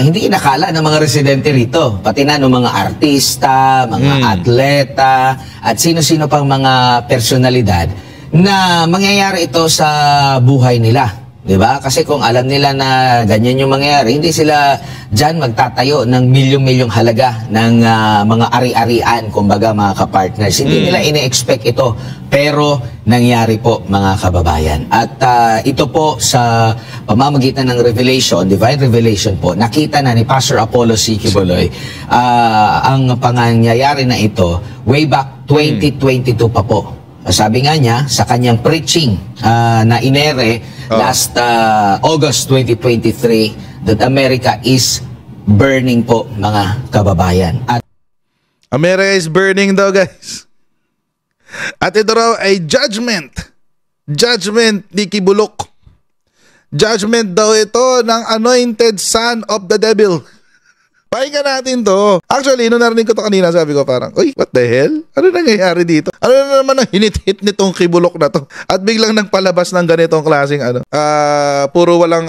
hindi inakala ng mga residente rito, pati na ng mga artista, mga atleta, at sino-sino pang mga personalidad na mangyayari ito sa buhay nila. Diba? Kasi kung alam nila na ganyan yung mangyayari, hindi sila dyan magtatayo ng milyong-milyong halaga ng mga ari-arian, kumbaga mga kapartners. Hindi nila ine-expect ito, pero nangyari po mga kababayan. At ito po sa pamamagitan ng revelation, divine revelation po, nakita na ni Pastor Apollo C. Quiboloy ang pangyayari na ito way back 2022 pa po. Sabi nga niya sa kanyang preaching na inere last August 2023 that America is burning po mga kababayan. At America is burning daw, guys. At ito raw ay judgment. Judgment ni Kibulok. Judgment daw ito ng anointed son of the devil. Pakinggan natin to. Actually, nung narinig ko to kanina, sabi ko parang, uy, what the hell? Ano nangyayari dito? Ano na naman ang hinit-hit nitong Kibulok na to? At biglang nagpalabas ng ganitong klaseng puro walang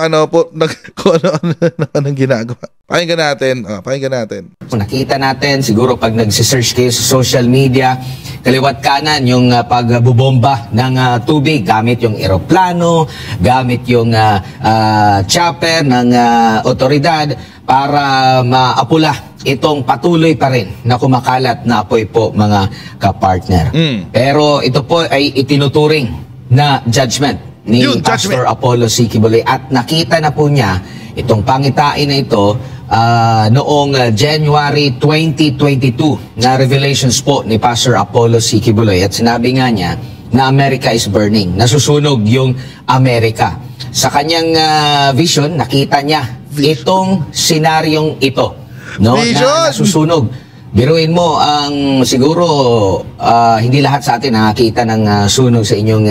kung ano naman ang ginagawa. Pakinggan natin. Pakinggan natin. Nakita natin, siguro pag nagsisearch kayo sa social media, kaliwat kanan yung pagbubomba ng tubig gamit yung eroplano, gamit yung chopper ng otoridad para maapula itong patuloy pa rin na kumakalat na apoy po mga kapartner. Pero ito po ay itinuturing na judgment ni Pastor Apollo C. Quiboloy at nakita na po niya itong pangitain na ito noong January 2022 na revelations po ni Pastor Apollo C. Quiboloy at sinabi nga niya na America is burning, nasusunog yung Amerika. Sa kanyang vision, nakita niya itong senaryong ito, no, na nasusunog. Biruin mo ang siguro hindi lahat sa atin nakakita ng sunog sa inyong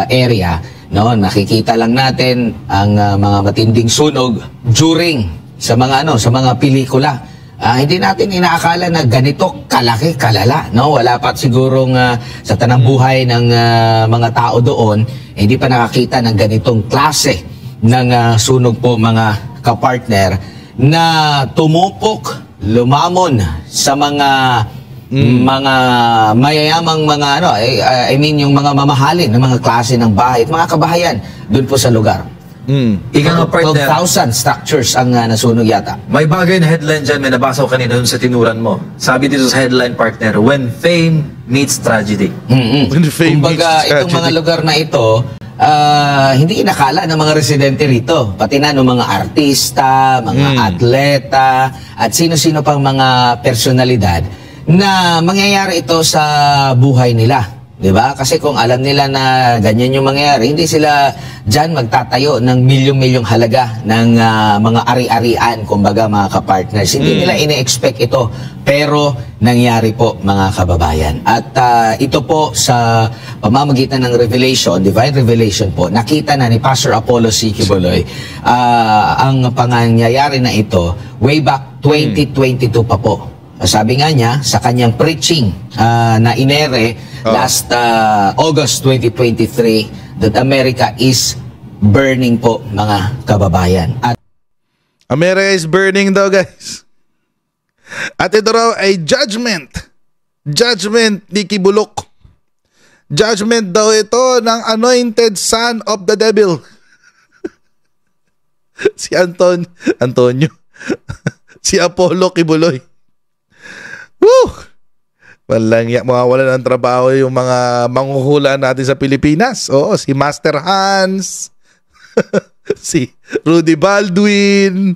area, no? Nakikita lang natin ang mga matinding sunog during sa mga pelikula. Hindi natin inaakala na ganito kalaki, kalala, no? Wala pa sigurong sa tanang buhay ng mga tao doon, hindi pa nakakita ng ganitong klase ng sunog po mga kapartner na tumupok, lumamon sa mga mayayamang mga yung mga mamahalin ng mga klase ng bahay at mga kabahayan doon po sa lugar. Ika nga partner, 12,000 structures ang nasunog yata. may bagay na headline dyan, may nabasa ko kanina dun sa tinuran mo. Sabi dito sa headline, partner, when fame meets tragedy. Kumbaga, itong mga lugar na ito, hindi inakala ng mga residente rito, pati na ng mga artista, mga atleta, at sino-sino pang mga personalidad na mangyayari ito sa buhay nila. Diba? Kasi kung alam nila na ganyan yung mangyayari, hindi sila dyan magtatayo ng milyong-milyong halaga ng mga ari-arian, kumbaga mga kapartners. Hindi nila ine-expect ito, pero nangyari po mga kababayan. At ito po sa pamamagitan ng revelation, divine revelation po, nakita na ni Pastor Apollo C. Quiboloy ang pangyayari na ito way back 2022 pa po. Sabi nga niya sa kanyang preaching na inere last August 2023 that America is burning po mga kababayan. At America is burning daw, guys. At ito raw ay judgment. Judgment ni Kibulok. Judgment daw ito ng anointed son of the devil. Si Antonio. Si Apollo Quiboloy. Woo! Malangya, mawawala ng trabaho yung mga manghuhula natin sa Pilipinas. Oo, si Master Hans, si Rudy Baldwin.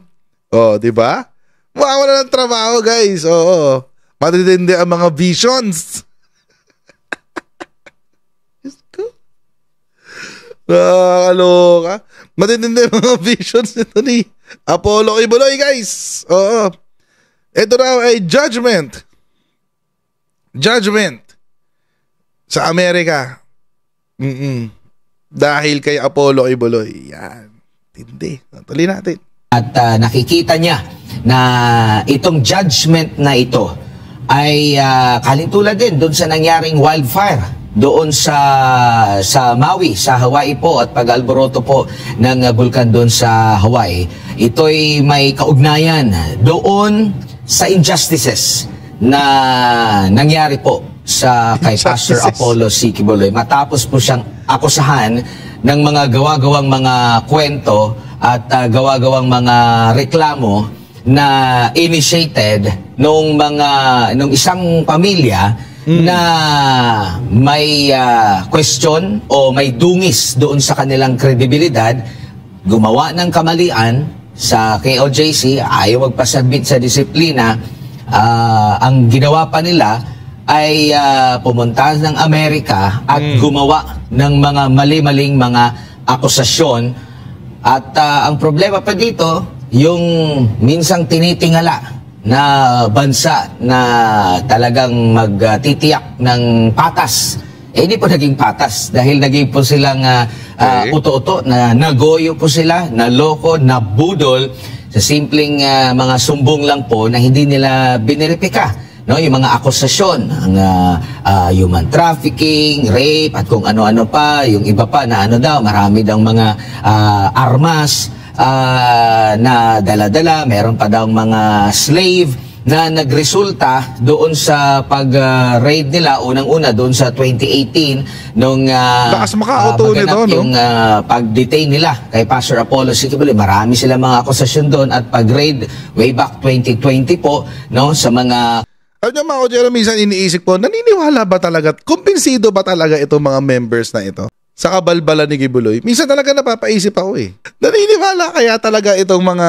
Oh, di ba? Mawawala ng trabaho, guys. Oo. Matitindi ang mga visions. Nakakaloka. Matitindi ang mga visions nito ni Apollo Quiboloy, guys. Oo. Ito raw ay judgment. Judgment sa Amerika. Dahil kay Apollo Quiboloy. Yan. Tindi. Tuloy natin. At nakikita niya na itong judgment na ito ay kalintulad din doon sa nangyaring wildfire doon sa Maui, sa Hawaii po, at pag-alboroto po ng bulkan doon sa Hawaii, ito'y may kaugnayan doon sa injustices na nangyari po kay Pastor Apollo C. Quiboloy. Matapos po siyang akusahan ng mga gawa-gawang mga kwento at gawa-gawang mga reklamo na initiated nung isang pamilya na may question o may dungis doon sa kanilang kredibilidad, gumawa ng kamalian sa KOJC, ayaw magpasabit sa disiplina. Ang ginawa pa nila ay pumunta ng Amerika at gumawa ng mga mali-maling mga akusasyon. At ang problema pa dito, yung minsang tinitingala na bansa na talagang magtitiyak ng patas, hindi po naging patas dahil naging po silang uto-uto, na nagoyo po sila, naloko, nabudol sa simpleng mga sumbong lang po na hindi nila biniripika. No, yung mga akusasyon, ang human trafficking, rape, at kung ano-ano pa, yung iba pa na marami daw mga armas na dala-dala, meron pa daw mga slave na nagresulta doon sa pag-raid nila unang-una doon sa 2018 nung maganap yung pag-detain nila kay Pastor Apollo C. Quiboloy. Marami sila mga akusasyon doon at pag-raid way back 2020 po, no, sa mga... Alam niyo mga Kojero, minsan iniisip ko, naniniwala ba talaga, kumbinsido ba talaga itong mga members na ito sa kabalbala ni Quiboloy? Minsan talaga napapaisip ako naniniwala kaya talaga itong mga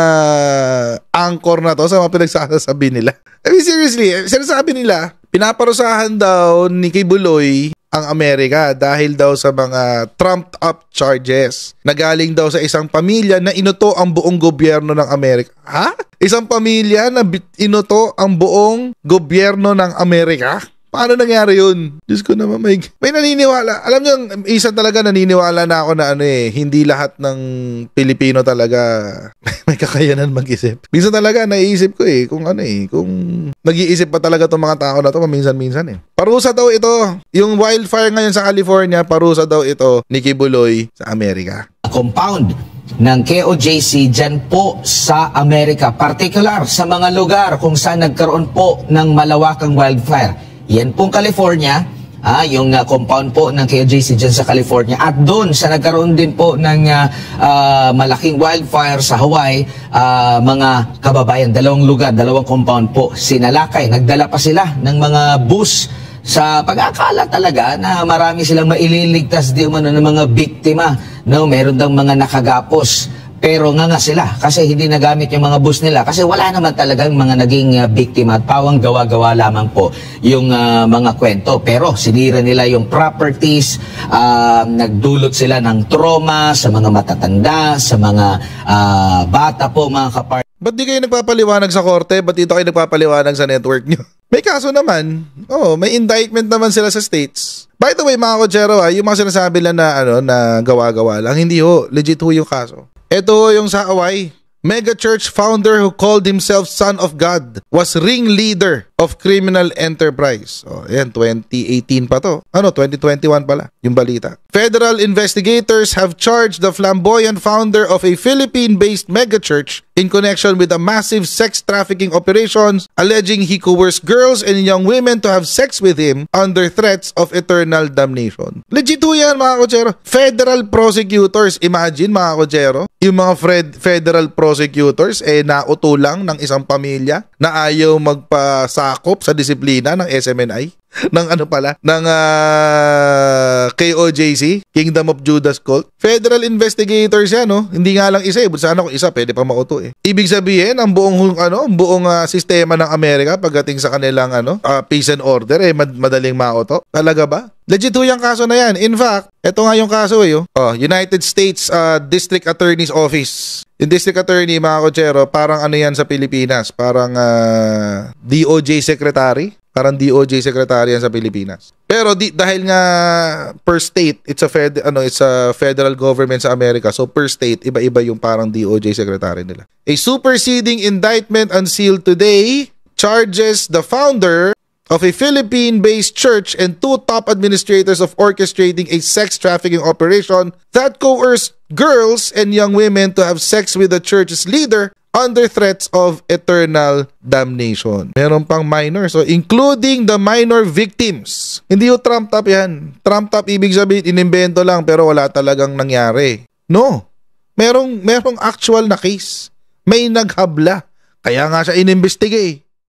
anchor na to sa mga pinagsasabi nila? I mean, seriously, sinasabi nila, pinaparusahan daw ni Quiboloy ang Amerika dahil daw sa mga trumped up charges na galing daw sa isang pamilya na inuto ang buong gobyerno ng Amerika. Ha? Isang pamilya na inuto ang buong gobyerno ng Amerika? Paano nangyari yun? Diyos ko naman, may naniniwala. Alam niyo, isa talaga naniniwala na ako na hindi lahat ng Pilipino talaga may kakayanan mag-isip. Minsan talaga naiisip ko kung kung nag-iisip pa talaga itong mga tao na to minsan-minsan Parusa daw ito. Yung wildfire ngayon sa California, parusa daw ito ni Quiboloy sa Amerika. Compound ng KOJC dyan po sa Amerika, particular sa mga lugar kung saan nagkaroon po ng malawakang wildfire. Yan pong California, yung compound po ng KOJC dyan sa California. At doon sa nagkaroon din po ng malaking wildfire sa Hawaii, mga kababayan, 2 lugar, 2 compound po sinalakay. Nagdala pa sila ng mga bus sa pag-akala talaga na marami silang maililigtas di umano ng mga biktima. No, meron daw mga nakagapos. Pero nga sila kasi hindi nagamit yung mga bus nila kasi wala naman talagang mga naging biktima at pawang gawa-gawa lamang po yung mga kwento. Pero sinira nila yung properties, nagdulot sila ng trauma sa mga matatanda, sa mga bata po, mga kapar. Ba't di kayo nagpapaliwanag sa korte? Ba't dito kayo nagpapaliwanag sa network nyo? May kaso naman. May indictment naman sila sa states. By the way, mga Kojero, yung mga sinasabi lang na gawa-gawa lang, hindi legit yung kaso. Ito yung sa Hawaii. Mega church founder who called himself Son of God was ringleader of criminal enterprise. Ayan, 2018 pa to. 2021 pala yung balita. Federal investigators have charged the flamboyant founder of a Philippine-based megachurch in connection with a massive sex trafficking operations, alleging he coerced girls and young women to have sex with him under threats of eternal damnation. Legit yan, mga Kojero. Federal prosecutors, imagine mga Kojero, yung mga federal prosecutors nautulang ng isang pamilya na ayaw magpasakop sa disiplina ng SMNI. ng KOJC, Kingdom of Judas Cult. Federal investigators yan, Hindi nga lang isa Sana kung isa pwede pa mauto Ibig sabihin, ang buong sistema ng Amerika pagdating sa kanilang peace and order madaling mauto. Talaga ba? Legit yung kaso na yan. In fact, ito nga yung kaso United States District Attorney's Office. Yung District Attorney, mga Kojero, parang yan sa Pilipinas. Parang DOJ Secretary. Parang DOJ Secretary yan sa Pilipinas. Pero dahil nga per state, it's a federal government sa Amerika. So per state, iba-iba yung parang DOJ Secretary nila. A superseding indictment unsealed today charges the founder of a Philippine-based church and 2 top administrators of orchestrating a sex trafficking operation that coerced girls and young women to have sex with the church's leader under threats of eternal damnation. Meron pang minor, so including the minor victims. Hindi yung trumped up yan. Trumped up ibig sabihin, inimbento lang pero wala talagang nangyari. No. Merong actual na case. May naghabla. Kaya nga siya inimbestigate.